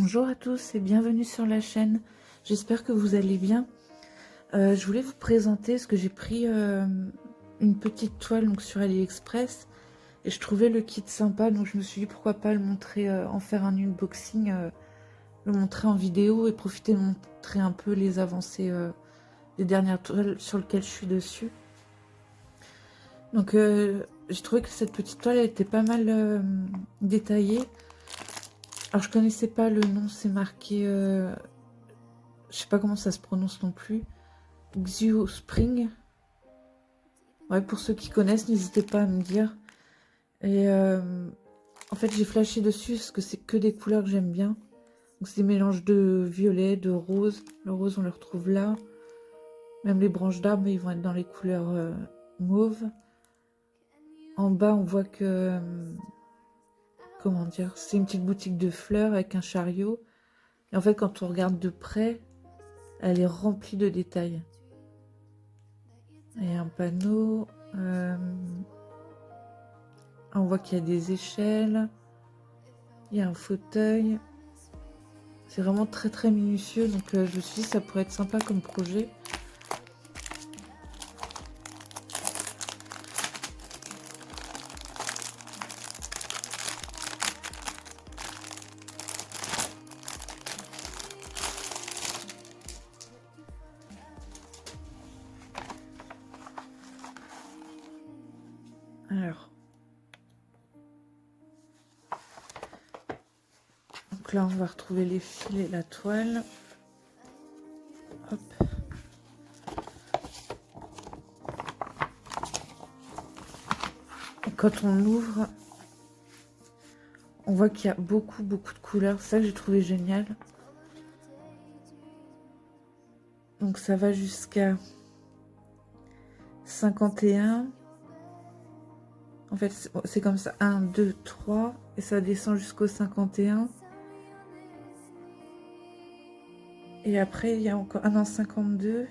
Bonjour à tous et bienvenue sur la chaîne. J'espère que vous allez bien. Je voulais vous présenter ce que j'ai pris une petite toile donc sur AliExpress et je trouvais le kit sympa, donc je me suis dit pourquoi pas le montrer, en faire un unboxing, le montrer en vidéo et profiter de montrer un peu les avancées des dernières toiles sur lesquelles je suis dessus. Donc j'ai trouvé que cette petite toile elle était pas mal détaillée. Alors je connaissais pas le nom, c'est marqué, je sais pas comment ça se prononce non plus, Xiu Spring. Ouais, pour ceux qui connaissent, n'hésitez pas à me dire. Et en fait j'ai flashé dessus parce que c'est que des couleurs que j'aime bien. Donc c'est des mélanges de violet, de rose. Le rose on le retrouve là. Même les branches d'arbres ils vont être dans les couleurs mauves. En bas on voit que, comment dire, c'est une petite boutique de fleurs avec un chariot. Et en fait quand on regarde de près, elle est remplie de détails. Il y a un panneau. On voit qu'il y a des échelles. Il y a un fauteuil. C'est vraiment très très minutieux. Donc je me suis dit ça pourrait être sympa comme projet. Alors. Donc là on va retrouver les fils et la toile. Hop. Et quand on ouvre, on voit qu'il y a beaucoup de couleurs. C'est ça que j'ai trouvé génial. Donc ça va jusqu'à 51. En fait c'est comme ça. 1, 2, 3. Et ça descend jusqu'au 51. Et après il y a encore... Ah non, 52.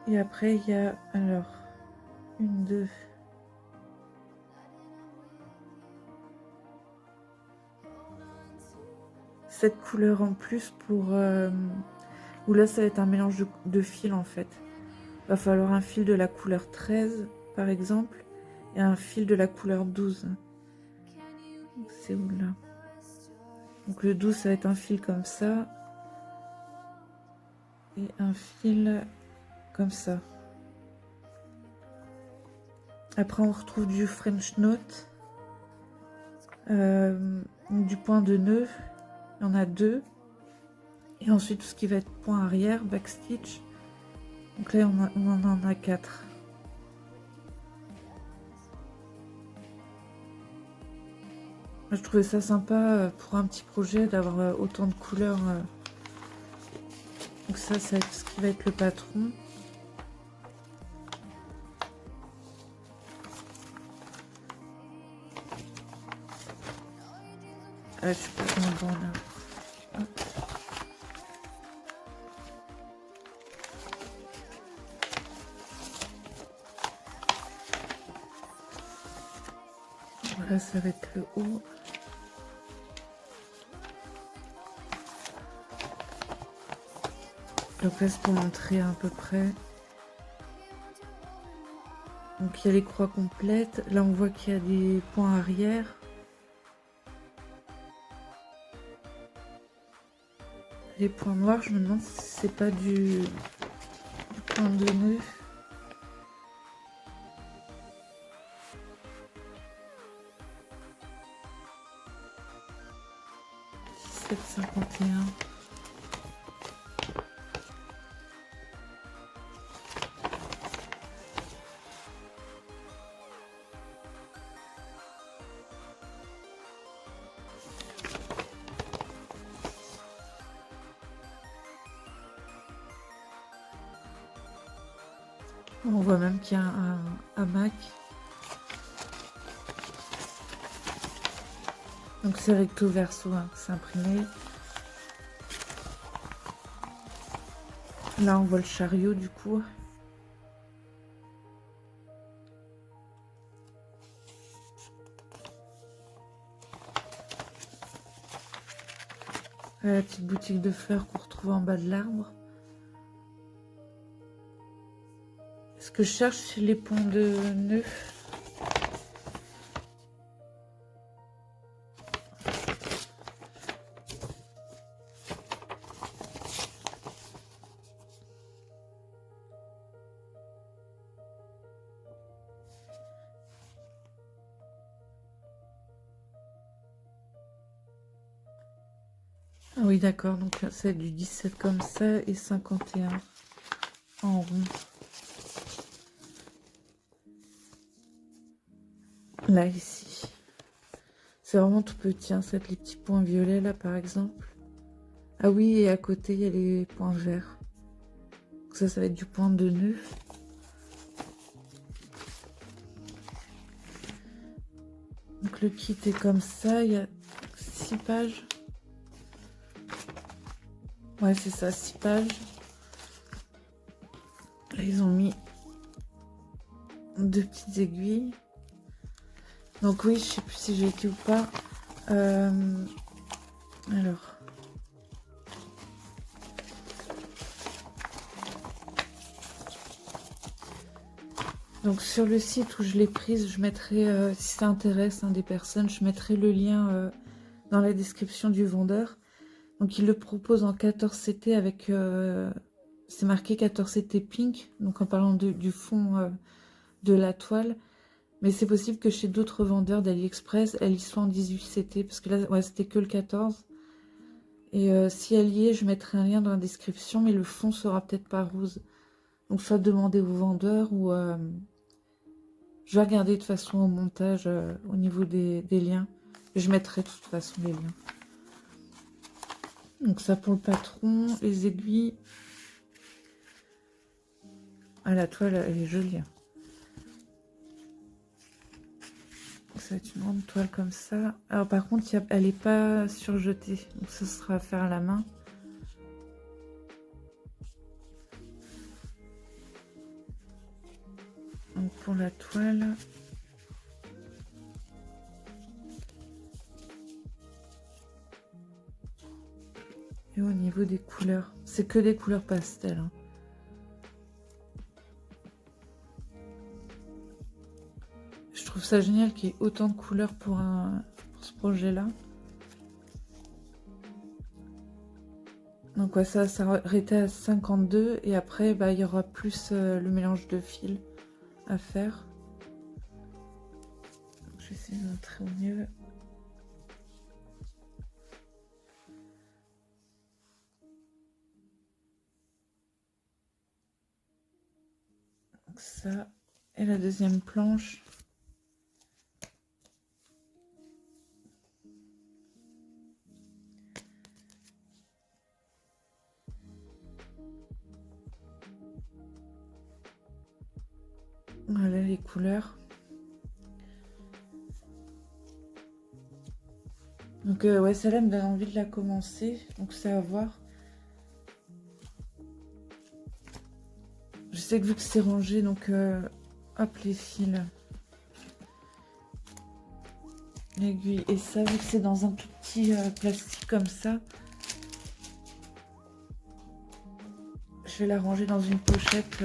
Et après il y a... Alors... 1, 2... Cette couleur en plus pour... Où là ça va être un mélange de fils en fait. Va falloir un fil de la couleur 13 par exemple et un fil de la couleur 12. C'est où là? Donc le 12 ça va être un fil comme ça et un fil comme ça. Après on retrouve du French Note, du point de nœud, il y en a 2. Et ensuite tout ce qui va être point arrière, backstitch. Donc là on en a 4. Je trouvais ça sympa pour un petit projet d'avoir autant de couleurs. Donc ça va être ce qui va être le patron. Je suis pas dans le bon là. Hop. Voilà, ça va être le haut. Donc là, c'est pour montrer à peu près. Donc il y a les croix complètes. Là, on voit qu'il y a des points arrière. Les points noirs, je me demande si c'est pas du point de nœud. « 17,51 ». On voit même qu'il y a un hamac. Donc c'est recto verso hein, que c'est imprimé. Là on voit le chariot du coup. La petite boutique de fleurs qu'on retrouve en bas de l'arbre. Ce que je cherche, c'est les ponts de nœuds. Ah oui, d'accord, donc c'est du 17 comme ça et 51 en rond. Là, ici. C'est vraiment tout petit, hein, c'est les petits points violets, là, par exemple. Ah oui, et à côté, il y a les points verts. Donc ça va être du point de nœud. Donc le kit est comme ça, il y a 6 pages. Ouais, c'est ça, 6 pages. Là, ils ont mis 2 petites aiguilles. Donc oui, je sais plus si j'ai été ou pas. Alors. Donc sur le site où je l'ai prise, je mettrai, si ça intéresse des personnes, je mettrai le lien dans la description du vendeur. Donc il le propose en 14 CT avec, c'est marqué 14 CT pink, donc en parlant du fond de la toile. Mais c'est possible que chez d'autres vendeurs d'AliExpress, elle y soit en 18 CT, parce que là, ouais, c'était que le 14. Et si elle y est, je mettrai un lien dans la description, mais le fond sera peut-être pas rose. Donc soit demander au vendeur ou... je vais regarder de toute façon au montage au niveau des liens. Je mettrai de toute façon les liens. Donc ça pour le patron, les aiguilles. Ah, la toile, elle est jolie. Hein. Ça va être une grande toile comme ça. Alors par contre, elle n'est pas surjetée. Donc ce sera à faire à la main. Donc pour la toile... Et au niveau des couleurs, c'est que des couleurs pastel. Hein. Je trouve ça génial qu'il y ait autant de couleurs pour ce projet-là. Donc ouais, ça s'arrêtait à 52 et après bah, il y aura plus le mélange de fils à faire. Je vais essayer de montrer au mieux. Donc ça et la deuxième planche. Voilà les couleurs. Donc ouais, celle-là me donne envie de la commencer. Donc c'est à voir. Je sais que vu que c'est rangé, donc hop les fils. L'aiguille. Et ça, vu que c'est dans un tout petit plastique comme ça, je vais la ranger dans une pochette.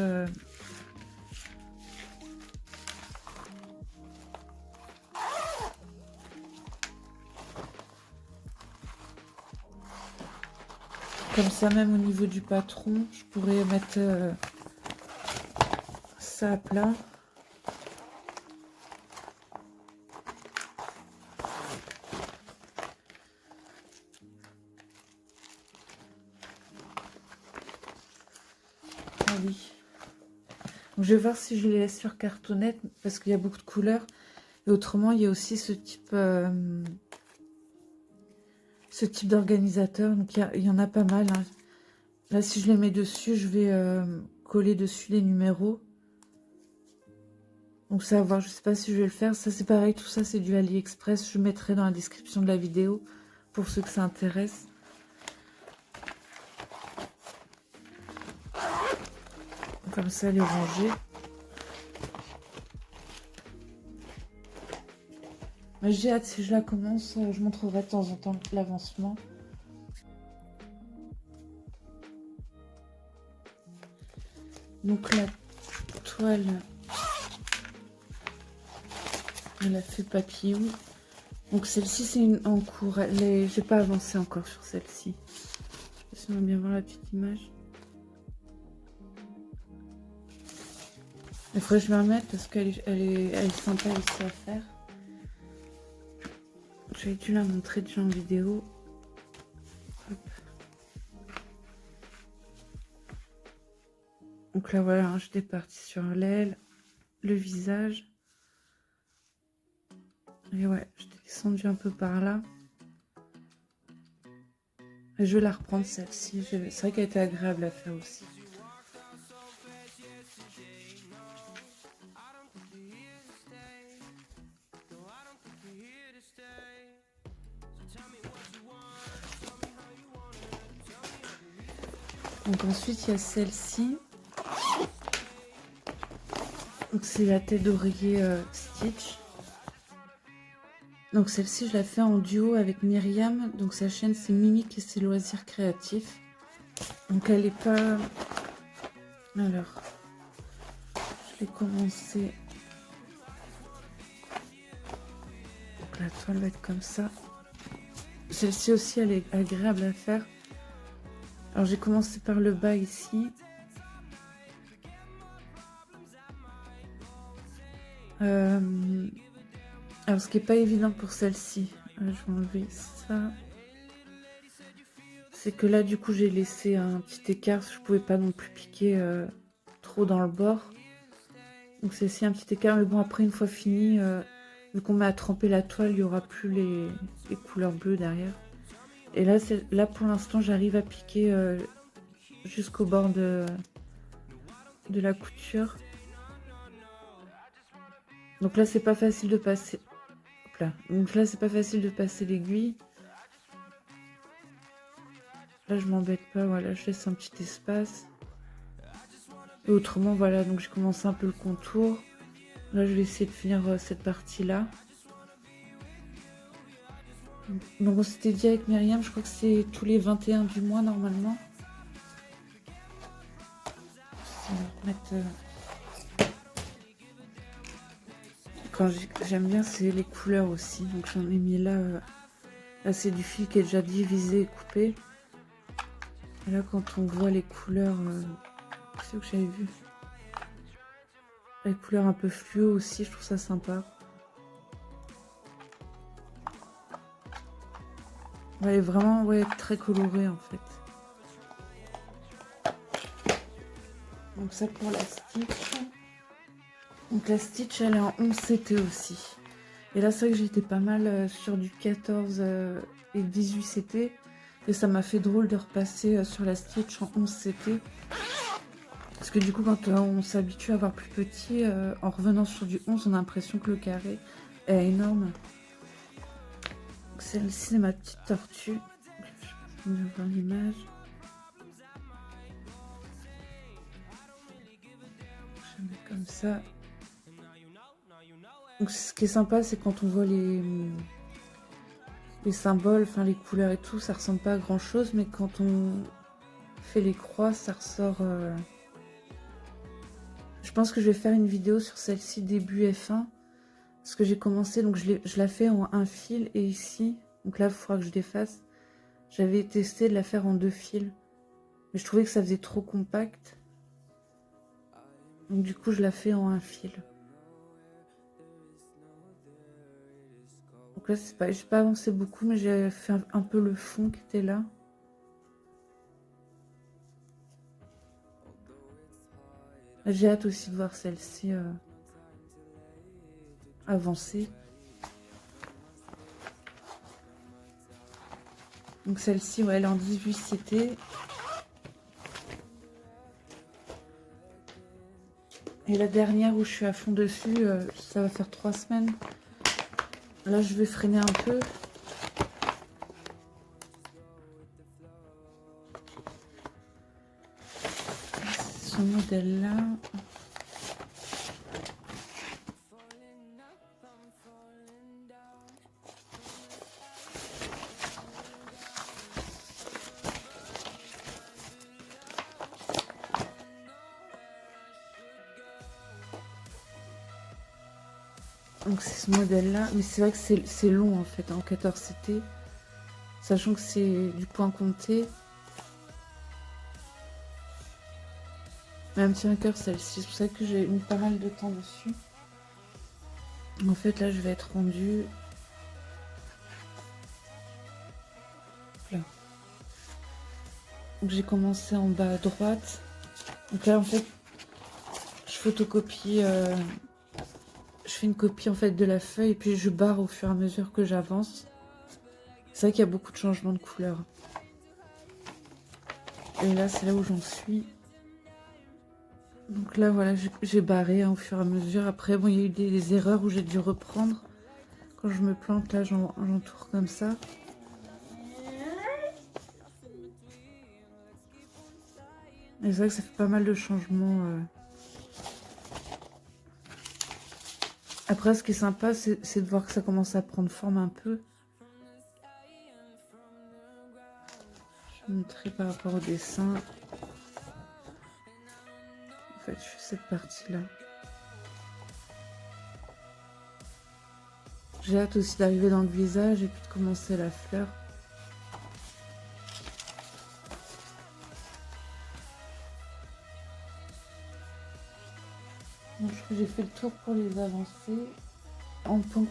Comme ça, même au niveau du patron, je pourrais mettre ça à plat. Ah oui. Donc, je vais voir si je les laisse sur cartonnette parce qu'il y a beaucoup de couleurs. Et autrement, il y a aussi ce type d'organisateur. Donc il y en a pas mal. Hein. Là, si je les mets dessus, je vais coller dessus les numéros. Donc ça va voir, je sais pas si je vais le faire. Ça c'est pareil, tout ça c'est du AliExpress. Je mettrai dans la description de la vidéo pour ceux que ça intéresse. Comme ça, elle est rangée. J'ai hâte, si je la commence, je montrerai de temps en temps l'avancement. Donc la toile, elle a fait papillon. Donc celle-ci c'est une en cours. J'ai pas avancé encore sur celle-ci. Laissez-moi bien voir la petite image. Il faudrait que je me remette parce qu'elle est sympa aussi à faire. J'avais dû la montrer déjà en vidéo. Hop. Donc là voilà, hein, j'étais partie sur l'aile, le visage. Et ouais, j'étais descendue un peu par là. Et je vais la reprendre celle-ci. C'est vrai qu'elle était agréable à faire aussi. Donc ensuite il y a celle-ci. Donc c'est la tête d'oreiller Stitch. Donc celle-ci je la fais en duo avec Myriam. Donc sa chaîne c'est Mimique et ses loisirs créatifs. Donc elle est pas... Alors, je vais commencer. Donc la toile va être comme ça. Celle-ci aussi elle est agréable à faire. Alors j'ai commencé par le bas ici. Alors ce qui n'est pas évident pour celle-ci, je vais enlever ça. C'est que là du coup j'ai laissé un petit écart, parce que je pouvais pas non plus piquer trop dans le bord. Donc c'est ici un petit écart, mais bon après une fois fini, vu qu'on met à tremper la toile, il n'y aura plus les couleurs bleues derrière. Et là pour l'instant j'arrive à piquer jusqu'au bord de la couture. Donc là c'est pas facile de passer. Hop là. Donc là c'est pas facile de passer l'aiguille. Là je m'embête pas, voilà, je laisse un petit espace. Et autrement voilà, donc j'ai commencé un peu le contour. Là je vais essayer de finir cette partie là. Donc on s'était dit avec Myriam, je crois que c'est tous les 21 du mois normalement. Quand j'aime bien c'est les couleurs aussi, donc j'en ai mis là. Là c'est du fil qui est déjà divisé et coupé. Et là quand on voit les couleurs, c'est ce que j'avais vu. Les couleurs un peu fluo aussi, je trouve ça sympa. Ouais, vraiment ouais, très coloré en fait. Donc ça pour la Stitch. Donc la Stitch elle est en 11 CT aussi. Et là c'est vrai que j'étais pas mal sur du 14 et 18 CT. Et ça m'a fait drôle de repasser sur la Stitch en 11 CT. Parce que du coup quand on s'habitue à voir plus petit, en revenant sur du 11 on a l'impression que le carré est énorme. Celle-ci c'est ma petite tortue. Je vais voir l'image. Je mets comme ça. Donc ce qui est sympa c'est quand on voit les symboles, enfin les couleurs et tout, ça ressemble pas à grand chose, mais quand on fait les croix ça ressort. Je pense que je vais faire une vidéo sur celle-ci début F1 parce que j'ai commencé, donc je la fais en un fil et ici, donc là il faudra que je défasse. J'avais testé de la faire en 2 fils, mais je trouvais que ça faisait trop compact, donc du coup je la fais en un fil. Donc là j'ai pas avancé beaucoup, mais j'ai fait un peu le fond qui était là. J'ai hâte aussi de voir celle-ci avancer. Donc celle-ci, ouais, elle est en 18 CT. Et la dernière où je suis à fond dessus, ça va faire 3 semaines. Là, je vais freiner un peu. Ce modèle-là. Donc c'est ce modèle-là. Mais c'est vrai que c'est long en fait, en 14 CT. Sachant que c'est du point compté. Même si un cœur celle-ci. C'est pour ça que j'ai mis pas mal de temps dessus. En fait là je vais être rendue. Là. Donc j'ai commencé en bas à droite. Donc là en fait je photocopie. Je fais une copie en fait de la feuille et puis je barre au fur et à mesure que j'avance. C'est vrai qu'il y a beaucoup de changements de couleur. Et là c'est là où j'en suis. Donc là voilà j'ai barré hein, au fur et à mesure. Après bon il y a eu des erreurs où j'ai dû reprendre. Quand je me plante là j'entoure comme ça. Et c'est vrai que ça fait pas mal de changements. Après ce qui est sympa c'est de voir que ça commence à prendre forme un peu. Je vais montrer par rapport au dessin. En fait je fais cette partie là. J'ai hâte aussi d'arriver dans le visage et puis de commencer la fleur. Donc, je crois que j'ai fait le tour pour les avancer. En point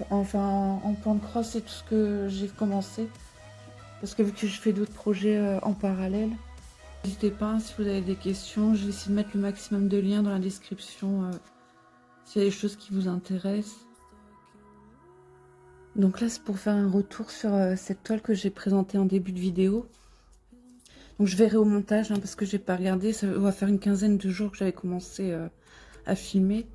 de croix, c'est tout ce que j'ai commencé. Parce que vu que je fais d'autres projets en parallèle, n'hésitez pas hein, si vous avez des questions. Je vais essayer de mettre le maximum de liens dans la description s'il y a des choses qui vous intéressent. Donc là, c'est pour faire un retour sur cette toile que j'ai présentée en début de vidéo. Donc je verrai au montage hein, parce que j'ai pas regardé. Ça va faire une quinzaine de jours que j'avais commencé à filmer.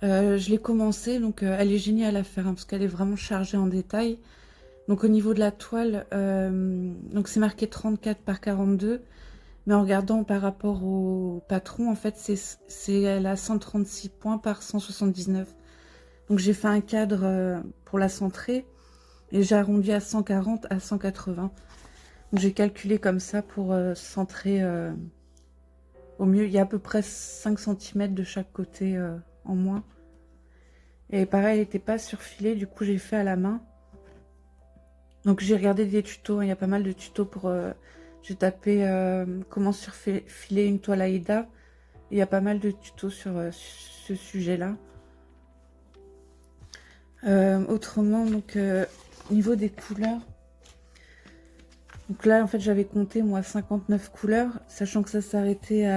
Je l'ai commencé, donc elle est géniale à faire hein, parce qu'elle est vraiment chargée en détails. Donc au niveau de la toile, donc c'est marqué 34 par 42, mais en regardant par rapport au patron, en fait elle a 136 points par 179. Donc j'ai fait un cadre pour la centrer et j'ai arrondi à 140 à 180. Donc j'ai calculé comme ça pour centrer au mieux. Il y a à peu près 5 cm de chaque côté en moins. Et pareil, elle n'était pas surfilée, du coup j'ai fait à la main. Donc j'ai regardé des tutos, il y a pas mal de tutos pour... j'ai tapé comment surfiler une toile Aïda. Il y a pas mal de tutos sur ce sujet-là. Autrement, donc au niveau des couleurs, donc là en fait j'avais compté moi 59 couleurs, sachant que ça s'arrêtait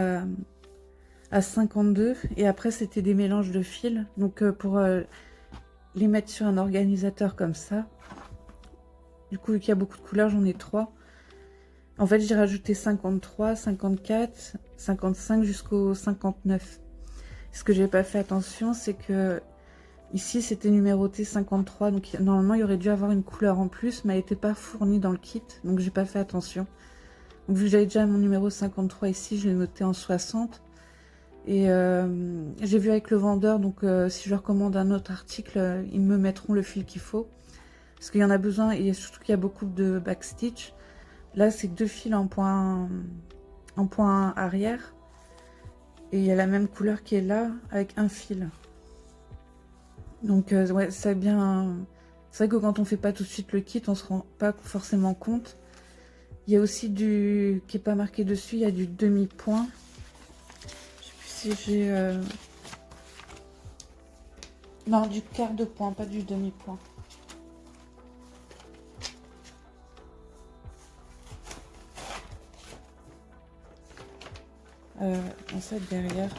à 52 et après c'était des mélanges de fils. Donc pour les mettre sur un organisateur comme ça, du coup vu qu'il y a beaucoup de couleurs, j'en ai 3. En fait j'ai rajouté 53, 54, 55 jusqu'au 59. Ce que j'ai pas fait attention, c'est que ici c'était numéroté 53, donc normalement il aurait dû avoir une couleur en plus, mais elle n'était pas fournie dans le kit, donc j'ai pas fait attention. Donc vu que j'avais déjà mon numéro 53 ici, je l'ai noté en 60. Et j'ai vu avec le vendeur, donc si je leur commande un autre article, ils me mettront le fil qu'il faut. Parce qu'il y en a besoin, et surtout qu'il y a beaucoup de backstitch. Là c'est 2 fils en point arrière. Et il y a la même couleur qui est là, avec un fil. Donc ouais, c'est bien. C'est vrai que quand on fait pas tout de suite le kit, on se rend pas forcément compte. Il y a aussi du qui est pas marqué dessus, il y a du demi-point. Je sais plus si j'ai non, du quart de point, pas du demi-point. En fait derrière.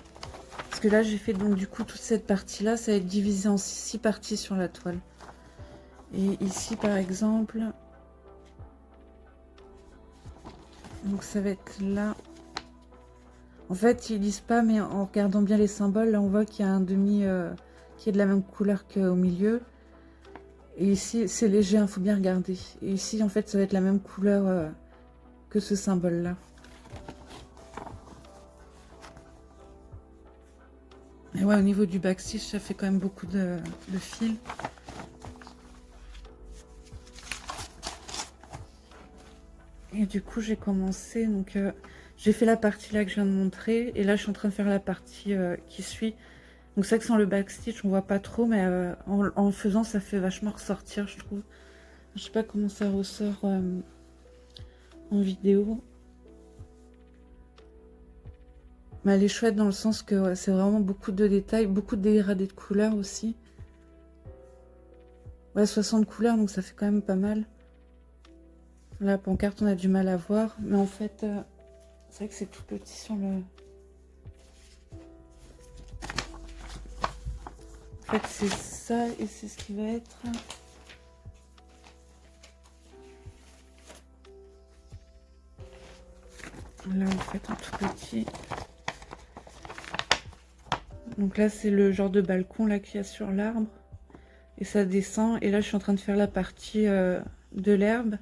Parce que là j'ai fait donc du coup toute cette partie là, ça va être divisé en 6 parties sur la toile. Et ici par exemple, donc ça va être là. En fait ils disent pas, mais en regardant bien les symboles, là on voit qu'il y a un demi qui est de la même couleur qu'au milieu. Et ici c'est léger, il faut bien regarder. Et ici en fait ça va être la même couleur que ce symbole là. Et ouais, au niveau du backstitch, ça fait quand même beaucoup de fils. Et du coup, j'ai commencé, donc j'ai fait la partie là que je viens de montrer. Et là, je suis en train de faire la partie qui suit. Donc c'est vrai que sans le backstitch, on voit pas trop, mais en le faisant, ça fait vachement ressortir, je trouve. Je sais pas comment ça ressort en vidéo. Mais elle est chouette dans le sens que ouais, c'est vraiment beaucoup de détails, beaucoup de dégradés de couleurs aussi. Ouais, 60 couleurs, donc ça fait quand même pas mal. La pancarte, on a du mal à voir, mais en fait, c'est vrai que c'est tout petit sur le... En fait, c'est ça, et c'est ce qui va être... Là, en fait, en tout petit. Donc là, c'est le genre de balcon là qu'il y a sur l'arbre. Et ça descend. Et là, je suis en train de faire la partie de l'herbe.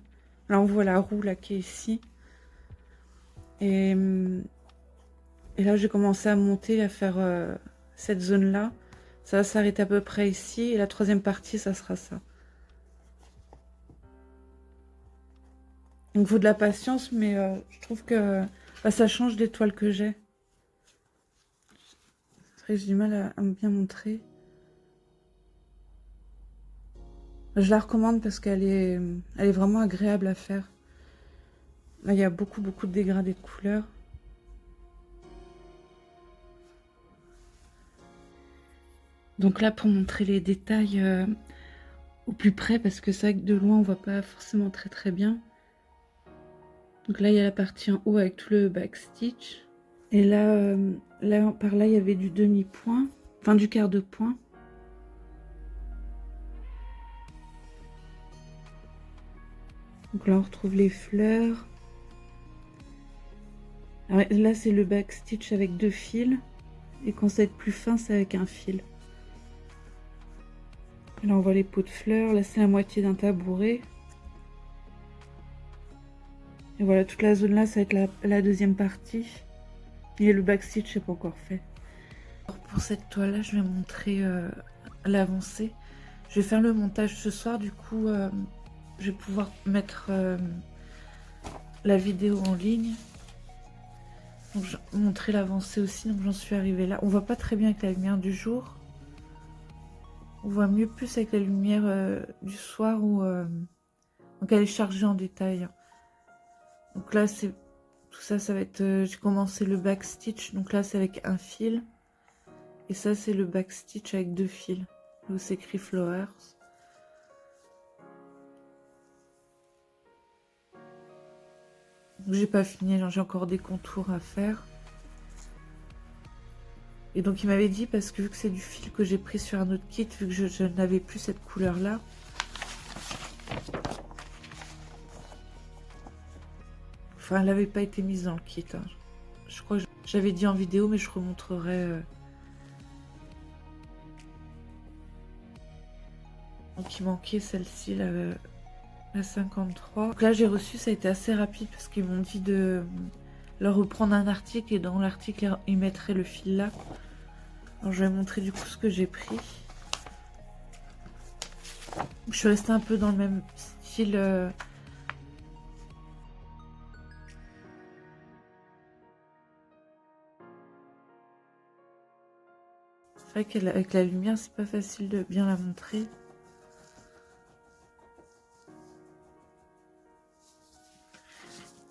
Là, on voit la roue là qui est ici. Et là, j'ai commencé à monter, à faire cette zone-là. Ça va s'arrêter à peu près ici. Et la troisième partie, ça sera ça. Donc, il faut de la patience, mais je trouve que bah, ça change des toiles que j'ai. C'est vrai que j'ai du mal à me bien montrer. Je la recommande parce qu'elle elle est vraiment agréable à faire. Là, il y a beaucoup de dégradés de couleurs. Donc là, pour montrer les détails au plus près, parce que c'est vrai que de loin, on voit pas forcément très bien. Donc là, il y a la partie en haut avec tout le backstitch. Et là, par là, il y avait du demi-point, enfin du quart de point. Donc là, on retrouve les fleurs. Alors, là, c'est le backstitch avec 2 fils. Et quand ça va être plus fin, c'est avec un fil. Là, on voit les pots de fleurs. Là, c'est la moitié d'un tabouret. Et voilà, toute la zone là, ça va être la deuxième partie. Et le backstitch, c'est pas encore fait. Alors pour cette toile là, je vais montrer l'avancée. Je vais faire le montage ce soir, du coup, je vais pouvoir mettre la vidéo en ligne. Donc, je vais montrer l'avancée aussi, donc j'en suis arrivée là. On voit pas très bien avec la lumière du jour. On voit mieux plus avec la lumière du soir où donc elle est chargée en détail. Donc là, c'est tout ça, ça va être... j'ai commencé le backstitch, donc là, c'est avec un fil. Et ça, c'est le backstitch avec 2 fils. Où c'est écrit Flowers. J'ai pas fini, j'ai encore des contours à faire. Et donc il m'avait dit, parce que vu que c'est du fil que j'ai pris sur un autre kit, vu que je n'avais plus cette couleur là. Enfin, elle n'avait pas été mise dans le kit. Hein. Je crois que j'avais dit en vidéo, mais je remontrerai. Donc il manquait celle-ci, la 53. Donc là j'ai reçu, ça a été assez rapide parce qu'ils m'ont dit de leur reprendre un article et dans l'article ils mettraient le fil là. Alors je vais montrer du coup ce que j'ai pris. Je suis restée un peu dans le même style. C'est vrai qu'avec la lumière c'est pas facile de bien la montrer.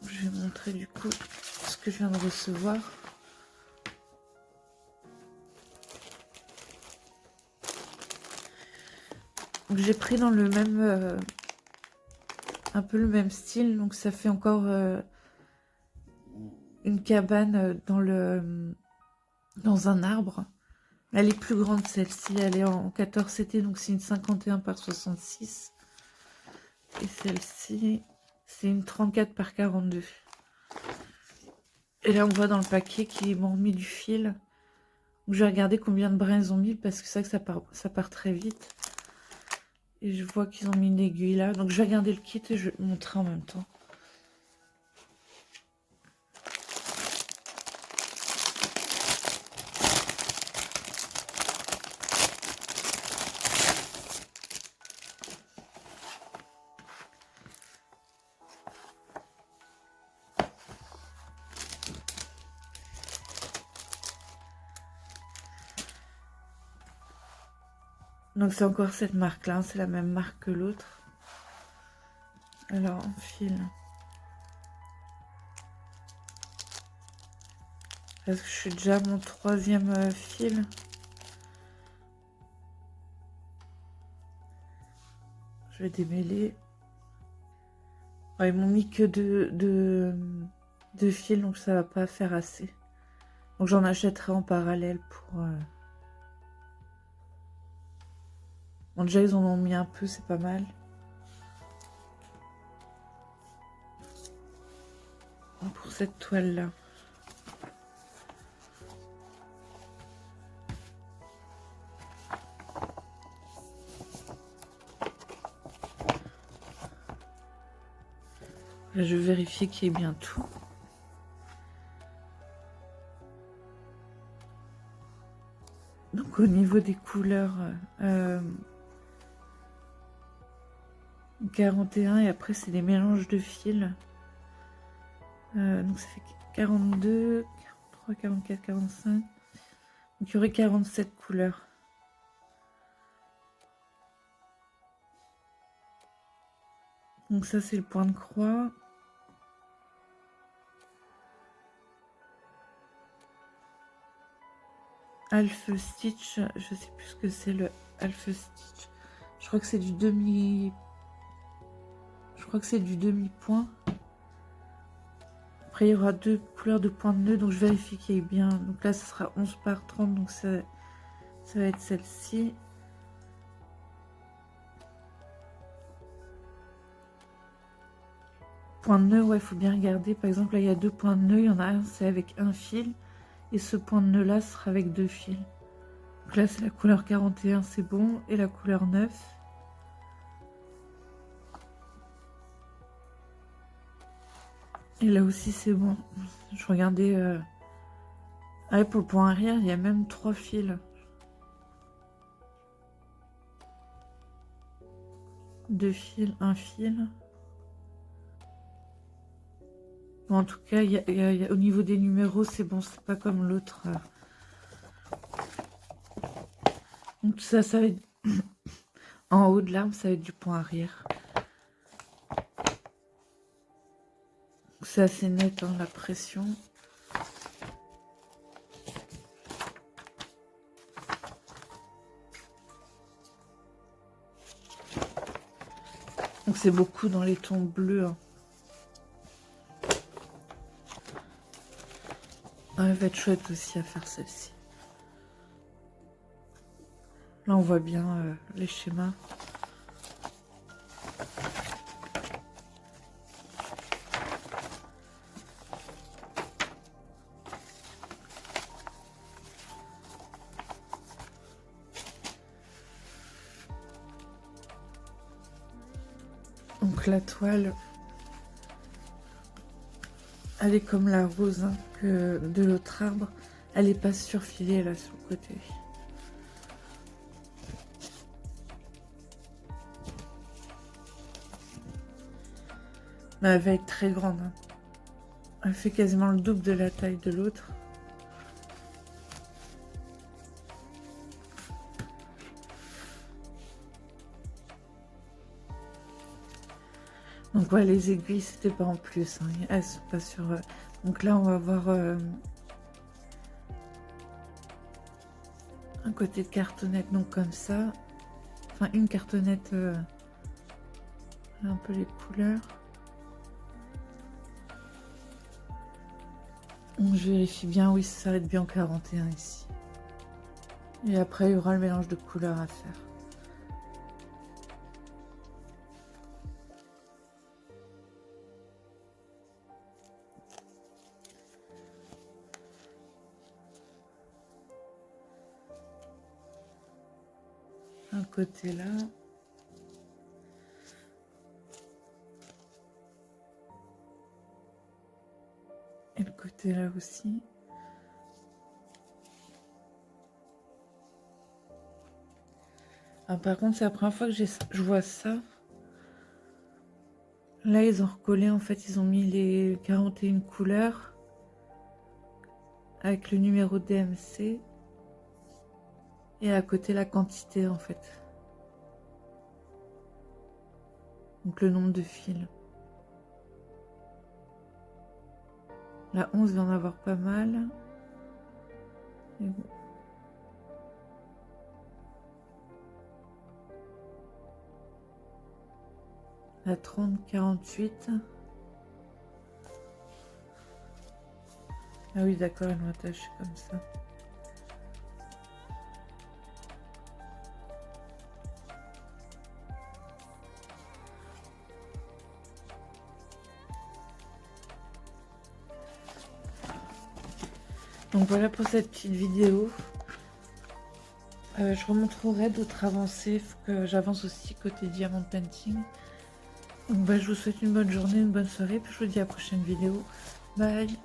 Je vais montrer du coup ce que je viens de recevoir. J'ai pris dans le même... un peu le même style, donc ça fait encore une cabane dans un arbre. Elle est plus grande celle-ci, elle est en 14 CT, donc c'est une 51 par 66. Et celle-ci, c'est une 34 par 42. Et là, on voit dans le paquet qu'ils m'ont mis du fil. Donc, je vais regarder combien de brins ils ont mis, parce que c'est vrai que ça part très vite. Et je vois qu'ils ont mis une aiguille là. Donc, je vais regarder le kit et je vais montrer en même temps. Donc c'est encore cette marque-là, hein, c'est la même marque que l'autre. Alors on file. Parce que je suis déjà à mon 3e fil. Je vais démêler. Ouais, ils m'ont mis que deux fils, donc ça va pas faire assez. Donc j'en achèterai en parallèle pour... Bon, déjà ils en ont mis un peu, c'est pas mal. Pour cette toile-là. Là, je vais vérifier qu'il y ait bien tout. Donc au niveau des couleurs, 41 et après c'est des mélanges de fils. Donc ça fait 42, 43, 44, 45. Donc il y aurait 47 couleurs. Donc ça c'est le point de croix. Half stitch, je sais plus ce que c'est le half stitch. Je crois que c'est du demi... Je crois que c'est du demi-point. Après il y aura 2 couleurs de points de nœud, donc je vérifie qu'il y ait bien. Donc là ce sera 11 par 30, donc ça va être celle-ci. Point de nœud, ouais, il faut bien regarder. Par exemple, là il y a 2 points de nœud, il y en a un, c'est avec un fil. Et ce point de nœud là sera avec 2 fils. Donc là c'est la couleur 41, c'est bon. Et la couleur 9. Et là aussi c'est bon. Je regardais... Ah ouais, pour le point arrière, il y a même 3 fils. 2 fils, un fil. Bon, en tout cas, au niveau des numéros, c'est bon, c'est pas comme l'autre. Donc tout ça, ça va être... En haut de l'arme, ça va être du point arrière. C'est assez net, hein, la pression. Donc c'est beaucoup dans les tons bleus. Hein. Ah, elle va être chouette aussi à faire celle-ci. Là, on voit bien les schémas. Donc la toile, elle est comme la rose hein, que de l'autre arbre. Elle n'est pas surfilée là sur le côté. Mais elle va être très grande. Hein. Elle fait quasiment le double de la taille de l'autre. Donc ouais, les aiguilles, c'était pas en plus. Hein. Elles sont pas sur... Donc là, on va avoir un côté de cartonnette, donc comme ça. Enfin, une cartonnette... un peu les couleurs. Donc, je vérifie bien, oui, ça s'arrête bien en 41 ici. Et après, il y aura le mélange de couleurs à faire. Un côté là. Et le côté là aussi. Ah, par contre, c'est la première fois que je vois ça. Là, ils ont recollé, en fait, ils ont mis les 41 couleurs avec le numéro DMC et à côté la quantité, en fait. Donc le nombre de fils. La 11 va en avoir pas mal. Et bon. La 30, 48. Ah oui, d'accord, elles vont attacher comme ça. Donc voilà pour cette petite vidéo. Je remontrerai d'autres avancées. Il faut que j'avance aussi côté diamant painting. Donc bah, je vous souhaite une bonne journée, une bonne soirée. Puis je vous dis à la prochaine vidéo. Bye.